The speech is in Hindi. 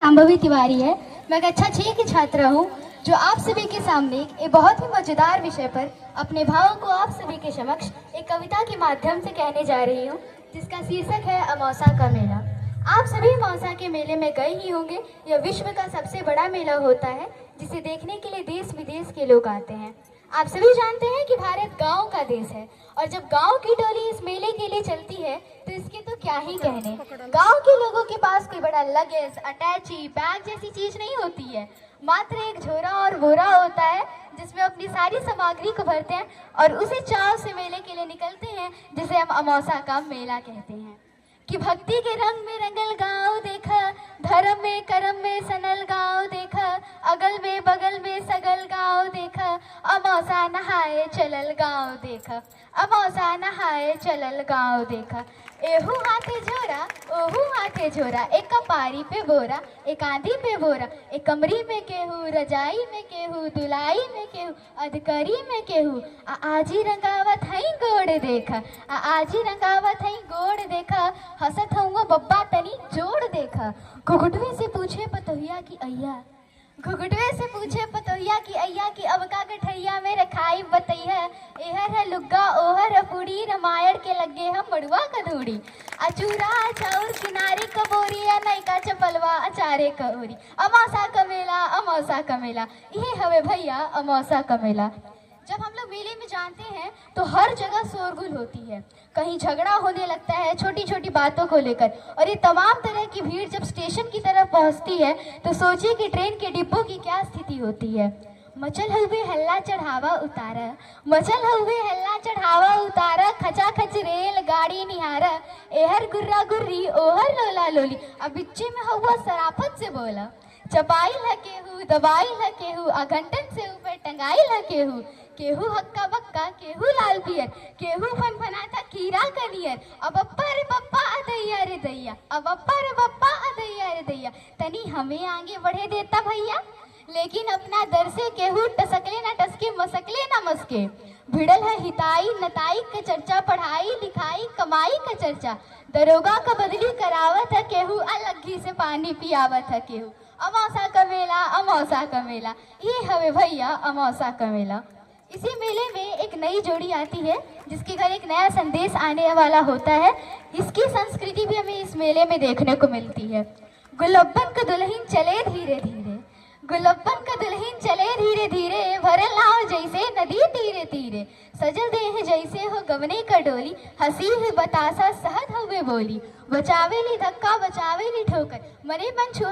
शांभवी तिवारी है। मैं कक्षा 6 की छात्रा हूँ जो आप सभी के सामने एक बहुत ही मजेदार विषय पर अपने भावों को आप सभी के समक्ष एक कविता के माध्यम से कहने जा रही हूँ, जिसका शीर्षक है अमावस्या का मेला। आप सभी अमावस्या के मेले में गए ही होंगे। यह विश्व का सबसे बड़ा मेला होता है जिसे देखने के लिए देश विदेश के लोग आते हैं। आप सभी जानते हैं कि भारत गांव का देश है और जब गांव की टोली इस मेले के लिए चलती है तो इसके तो क्या ही कहने। गांव के लोगों के पास कोई बड़ा लगेज, अटैची, बैग जैसी चीज नहीं होती है, मात्र एक झोरा और बोरा होता है जिसमें अपनी सारी सामग्री को भरते हैं और उसी चाव से मेले के लिए निकलते हैं, जिसे हम अमावस्या का मेला कहते हैं। कि भक्ति के रंग में रंगल गाँव देखा, धर्म में कर्म में सनल गाँव देखा, अगल में बगल में सगल गाँव देखा, अमावस्या नहाए चलल गाँव देखा, अमावस्या नहाए चलल गाँव देखा। एहू हाथे झोरा ओहू हाथे झोरा, एक कपारी पे बोरा एक आंधी पे बोरा, एक कमरी में केहू रजाई में केहू दुलाई में केहू अधकरी में केहू, आजी रंगावत हई गोड़ देखा, आजी रंगावत हई गोड़ देखा, हसत हूँ बब्बा तनी जोड़ देखा। घुघुटवे से पूछे पतोहिया की अय्या, घुघुटवे से पूछे पतोहिया की अय्या की अब का गठरिया में रखाई बतैया, एहर है लुग्गा ओहर है पूड़ी, रामायण के लगे हम बड़ुआ कधूड़ी, अचूरा चाउर किनारे कबोरिया नैका चपलवा अचारे कौरी। अमावस्या का मेला, अमावस्या का मेला, ये हवे भैया अमावस्या का मेला। जब हम लोग मेले में जानते हैं तो हर जगह शोरगुल होती है, कहीं झगड़ा होने लगता है छोटी छोटी बातों को लेकर, और ये तमाम तरह की भीड़ जब स्टेशन की तरफ पहुंचती है तो सोचिए कि ट्रेन के डिब्बों की क्या स्थिति होती है। मचल हुए हल्ला चढ़ावा उतारा, मचल हुए हल्ला चढ़ावा उतारा, खचा खच रेल गाड़ी निहारा, एहर गुर्रा गुर्री ओहर लोला लोली, अब बिच्चे में हुआ सराफत से बोला, चपाई लकेहू दबाई लकेहू, अघंटन से ऊपर टंगाई लकेहू, केहू हक्का बक्का केहू लाल पियर, केहू फनफनाता कीड़ा कनियर, अब अप्पा रे बप्पा अदैया रे दैया, अब अप्पा रे बप्पा अदैया रे दैया। तनी हमें आगे बढ़े देता भैया, लेकिन अपना दर से केहू टसकले ना टसके मसकले ना मसके। भिड़ल है हिताई नताई का चर्चा, पढ़ाई लिखाई कमाई का चर्चा, दरोगा का बदली करावत है केहू, अलग्घी से पानी पियावत है केहू। अमावस्या का मेला, अमावस्या का मेला, ये हवे भैया अमावस्या का मेला। इसी मेले में एक नई जोड़ी आती है जिसके घर एक नया संदेश आने वाला होता है। इसकी संस्कृति भी हमें इस मेले में देखने को मिलती है। गुलब्बन का दुल्हन चले धीरे धीरे, गुलब्बन का दुल्हन चले धीरे धीरे, भरल नाव जैसे नदी तीरे तीरे, सजल देह जैसे हो गवने का डोली, हंसी है बतासा सहद हुए बोली, बचावेली धक्का बचावेली ठोकर, मरे मन छुआ